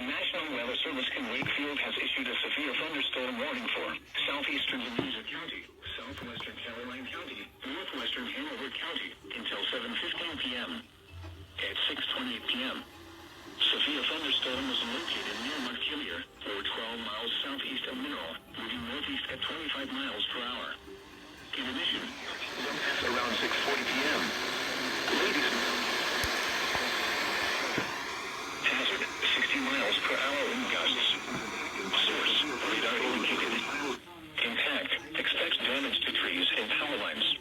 National Weather Service in Wakefield has issued a severe thunderstorm warning for southeastern Volusia County, southwestern Caroline County, northwestern Hanover County until 7:15 p.m. At 6:28 p.m., severe thunderstorm was located near Montpelier, or 12 miles southeast of Mineral, moving northeast at 25 miles per hour. In addition, around 6:40 p.m., ladies hazard 60 miles per hour in gusts. Source radar indicated. Impact expects damage to trees and power lines.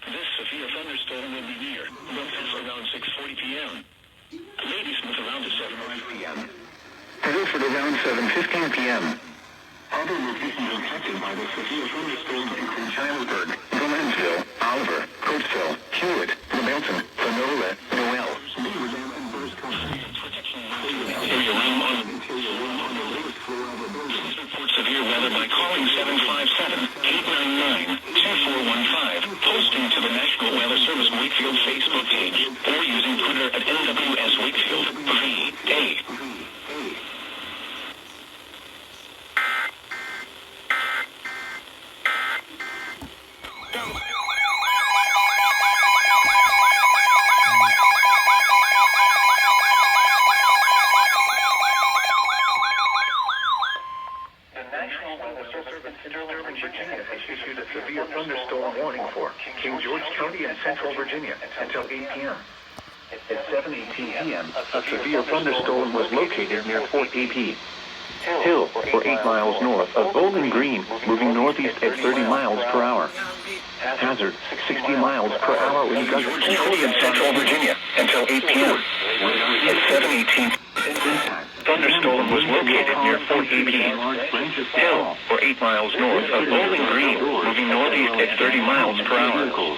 This severe thunderstorm will be near Memphis around 6:40 p.m. Ladysmith around 7:05 p.m. Milford around 7:15 p.m. Other locations impacted by the severe thunderstorm include Charlottesburg, Valensville, Oliver, Coatesville, Hewitt, Belton, Panola, Noel. Report severe weather by calling 757-899-2415, posting to the National Weather Service Wakefield Facebook page, or using Twitter at NWS Wakefield, VA. Virginia has issued a severe thunderstorm warning for King George County and Central Virginia until 8 p.m. At 7:18 p.m., a severe thunderstorm was located near Fort AP Hill, or 8 miles north of Bowling Green, moving northeast at 30 miles per hour. Hazard 60 miles per hour in gusts in Central Virginia until 8 p.m. At 7:18 thunderstorm was located near Fort AP Hill, or 8 miles north of Bowling Green, moving northeast at 30 miles per hour.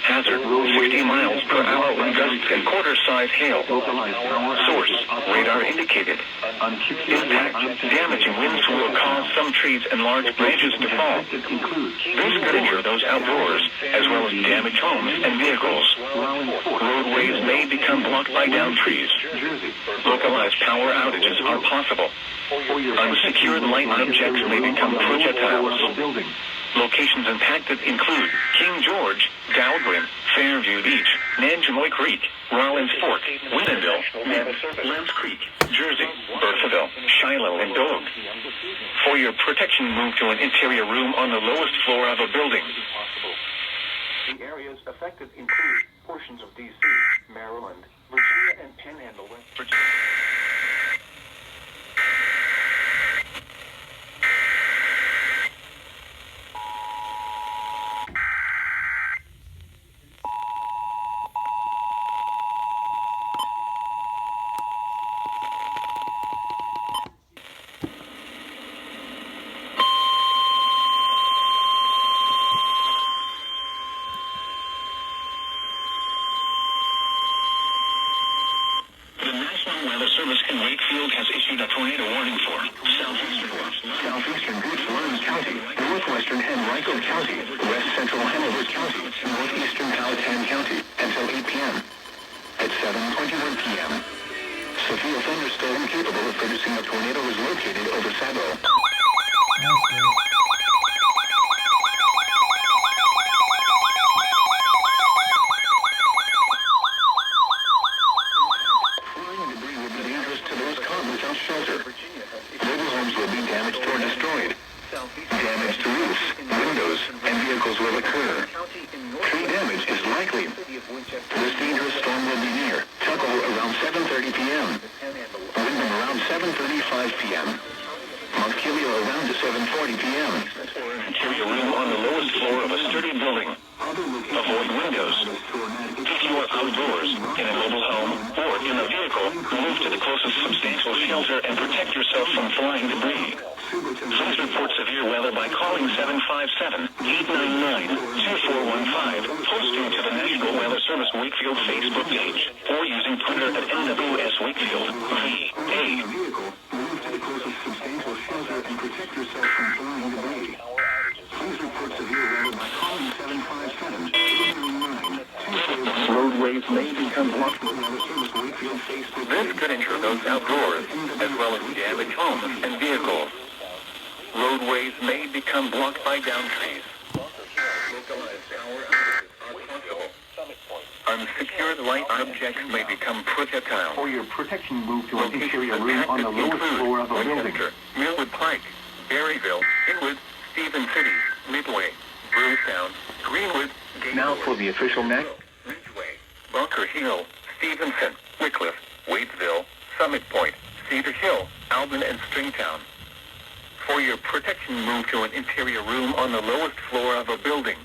Hazard 60 miles per hour with gusts and quarter-size hail. Source radar indicated. Impact damaging winds will cause some trees and large branches to fall. This could injure those outdoors, as well as damage homes and vehicles. Roadways may become blocked by downed trees. Localized power outages are possible. Unsecured light objects may become projectiles. Locations impacted include King George, Dahlgren, Fairview Beach, Nanjemoy Creek, Rollins Fork, Windenville, Lambs Creek, Jersey, Bertheville, Shiloh, and Doak. For your protection, move to an interior room on the lowest floor of a building. The areas affected include portions of D.C., Maryland, Virginia, and Panhandle, West Virginia. Wakefield has issued a tornado warning for southeastern Lawrence County, northwestern Henrico County, west central Hanover County, northeastern Powhatan County until 8 p.m. At 7:21 p.m., severe thunderstorm capable of producing a tornado is located over Sabo. Shelter. Mobile homes will be damaged or destroyed. Damage to roofs, windows, and vehicles will occur. Tree damage is likely. This dangerous storm will be near Tuckle around 7:30 p.m. Wyndham around 7:35 p.m. Montpelier around 7:40 p.m. Interior room on the lowest floor of a sturdy building. Avoid windows. If you are outdoors, in a mobile home, or in a vehicle, move to the closest substantial shelter and protect yourself from flying debris. Please report severe weather by calling 757-899-2415, posting to the National Weather Service Wakefield Facebook page, or using Twitter at NWS Wakefield, VA. Move to the closest substantial shelter and protect yourself from flying debris. Please report severe weather by calling 757-899-2415. Roadways may become blocked. Weather Service Wakefield This could injure those outdoors, as well as damage homes and vehicles. Roadways may become blocked by downed trees. Unsecured light objects may become projectiles. For your protection, move to an interior room on the lowest floor of a building. Millwood Pike, Berryville, Inwood, Stephen City, Midway, Brewstown, Greenwood, Gatewood. Now for the official next. Ridgeway, Bunker Hill, Stevenson, Wycliffe, Waitsville, Summit Point, Cedar Hill, Alban, and Stringtown. For your protection, move to an interior room on the lowest floor of a building.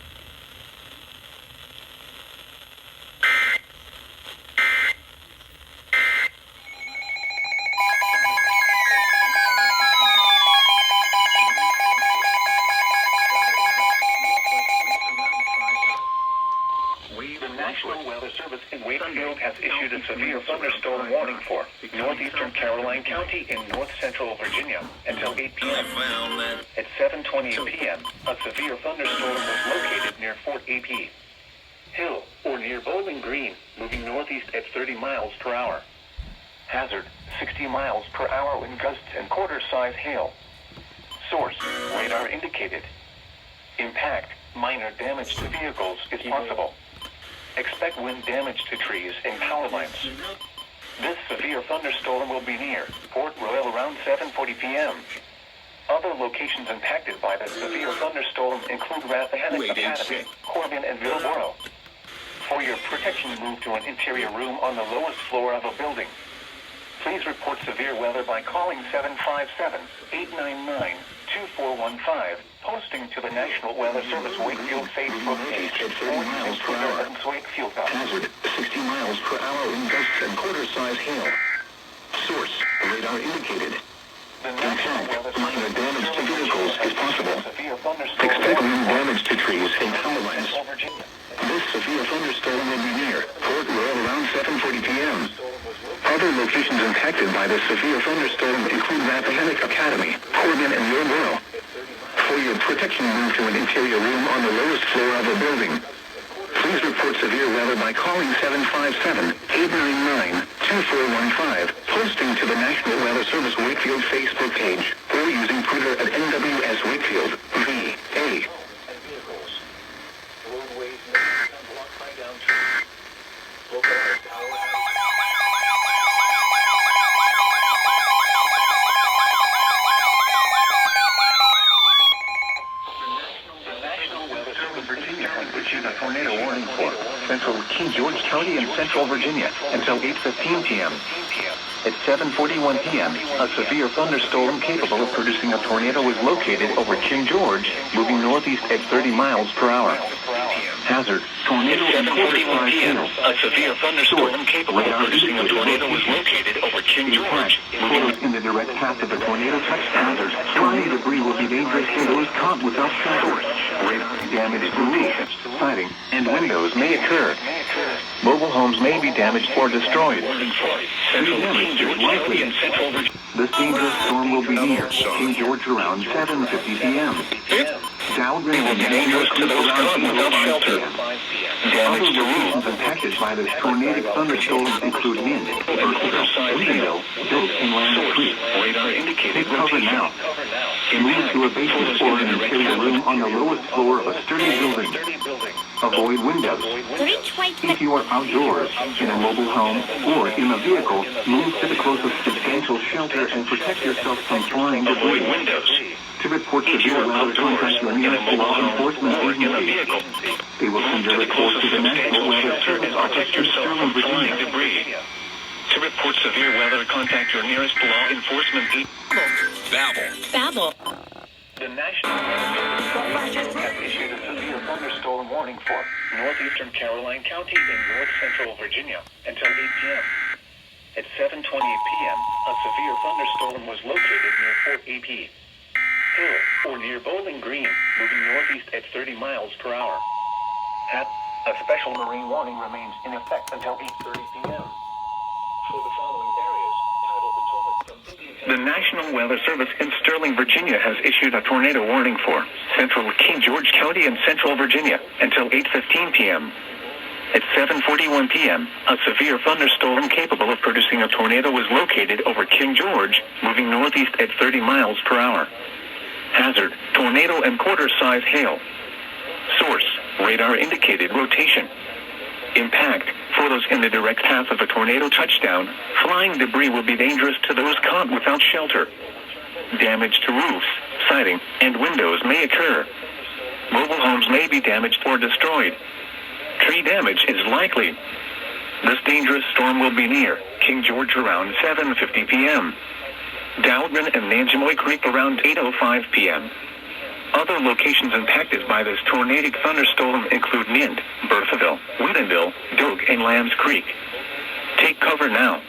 The National Weather Service in Wakefield has issued a severe thunderstorm warning for northeastern Caroline County in north central Virginia until 8 p.m. At 7:20 p.m., a severe thunderstorm was located near Fort AP Hill or near Bowling Green, moving northeast at 30 miles per hour. Hazard, 60 miles per hour wind gusts and quarter-size hail. Source, radar indicated. Impact, minor damage to vehicles is possible. Expect wind damage to trees and power lines. This severe thunderstorm will be near Port Royal around 7:40 p.m. Other locations impacted by the severe thunderstorm include Rappahannock Academy, Corbin, and Vilboro. For your protection, move to an interior room on the lowest floor of a building. Please report severe weather by calling 757-899-2415, posting to the National Weather Service Wakefield Facebook page, or using Twitter at Wakefield. Hazard, 60 miles per hour wind gusts and quarter-size hail. Source, radar indicated. Impact, minor damage to vehicles is possible. Expect wind damage to trees and power lines. This severe thunderstorm will be near Port Royal around 7:40 p.m. Other locations impacted by this severe thunderstorm include Rappahannock Academy, Corbin, and Vilboro. For your protection, move to an interior room on the lowest floor of a building. Please report severe weather by calling 757-899-2415, posting to the National Weather Service Wakefield Facebook page, or using Twitter at NWS Wakefield, VA. A tornado warning for central King George County and central Virginia until 8:15 p.m. At 7:41 p.m., a severe thunderstorm capable of producing a tornado is located over King George, moving northeast at 30 miles per hour. Hazard, tornado and quarter-size hail. A severe thunderstorm capable of producing a tornado is located over King George. Photos in the direct path of the tornado touchdown. Flying debris will be dangerous to those caught without shelter. Damage to roofs, siding, and windows may occur. Mobile homes may be damaged or destroyed. Tree damage is likely. This dangerous storm will be near King George around 7:50 p.m. Downwind will be dangerous to those caught without shelter. Other locations impacted by this tornadic thunderstorm include Mint, Ursula, Lee-Ville, Doak, and Land Creek. Take cover now. Move to a basement or an interior room on the lowest floor of a sturdy building. Avoid windows. If you are outdoors, in a mobile home, or in a vehicle, move to the closest substantial shelter and protect yourself from flying debris. To report severe weather, contact your nearest law enforcement agency. They will send your report to the National Weather Service office in Sterling, Virginia. To report severe weather, contact your nearest law enforcement agency. Babble. The National Weather Service has issued a severe thunderstorm warning for northeastern Caroline County in north central Virginia until 8 p.m. At 7:20 p.m., a severe thunderstorm was located near Fort AP Hill or near Bowling Green, moving northeast at 30 miles per hour. A special marine warning remains in effect until 8:30 p.m. For the following areas, titled Potomac from The National Weather Service in Sterling, Virginia has issued a tornado warning for central King George County and central Virginia until 8:15 p.m. At 7:41 p.m., a severe thunderstorm capable of producing a tornado was located over King George, moving northeast at 30 miles per hour. Hazard, tornado and quarter-size hail. Source, radar indicated rotation. Impact, photos in the direct path of a tornado touchdown. Flying debris will be dangerous to those caught without shelter. Damage to roofs, siding, and windows may occur. Mobile homes may be damaged or destroyed. Tree damage is likely. This dangerous storm will be near King George around 7:50 p.m. Dowdman and Nanjemoy Creek around 8:05 p.m. Other locations impacted by this tornadic thunderstorm include Mint, Bertheville, Woodenville, Doak, and Lambs Creek. Take cover now.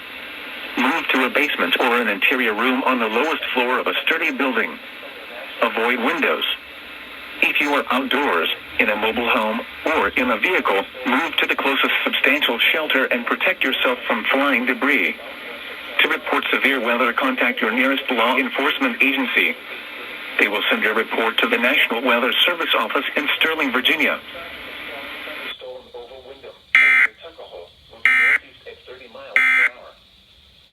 Move to a basement or an interior room on the lowest floor of a sturdy building. Avoid windows. If you are outdoors, in a mobile home, or in a vehicle, move to the closest substantial shelter and protect yourself from flying debris. To report severe weather, contact your nearest law enforcement agency. They will send your report to the National Weather Service office in Sterling, Virginia.